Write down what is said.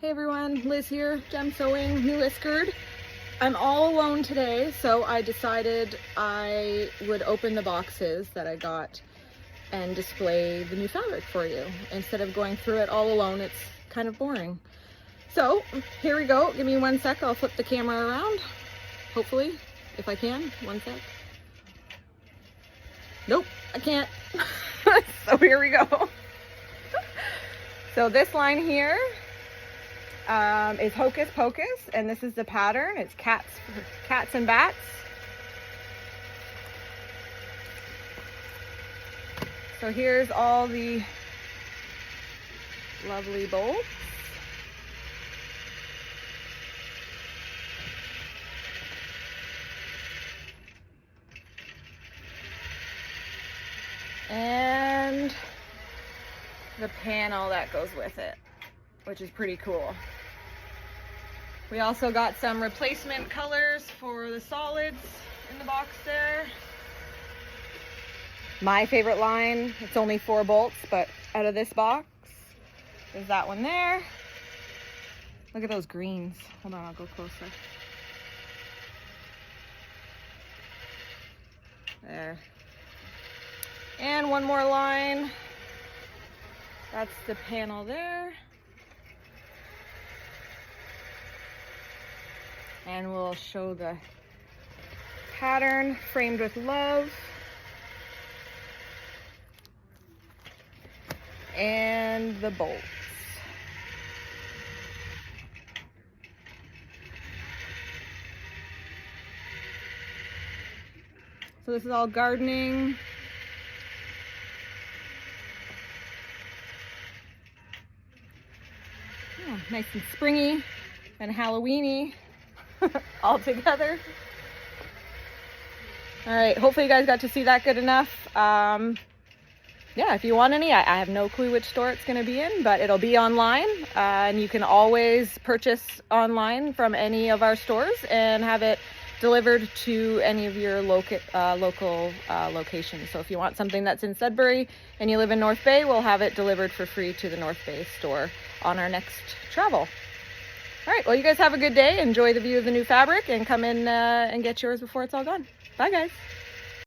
Hey everyone, Liz here, Gem Sewing, New Iskard. I'm all alone today, so I decided I would open the boxes that I got and display the new fabric for you. Instead of going through it all alone, it's kind of boring. So here we go. Give me 1 sec, I'll flip the camera around. Hopefully, if I can. 1 sec. Nope, I can't. So here we go. So this line here is Hocus Pocus, and this is the pattern. It's cats and bats. So here's all the lovely bolts. And the panel that goes with it, which is pretty cool. We also got some replacement colors for the solids in the box there. My favorite line, it's only 4 bolts, but out of this box, there's that one there. Look at those greens. Hold on, I'll go closer. There. And one more line. That's the panel there. And we'll show the pattern, framed with love. And the bolts. So this is all gardening. Oh, nice and springy and Halloweeny all together. All right, hopefully you guys got to see that good enough. Yeah, if you want any, I have no clue which store it's going to be in, but it'll be online, and you can always purchase online from any of our stores and have it delivered to any of your local locations. So if you want something that's in Sudbury and you live in North Bay, we'll have it delivered for free to the North Bay store on our next travel. All right, well, you guys have a good day. Enjoy the view of the new fabric and come in and get yours before it's all gone. Bye, guys.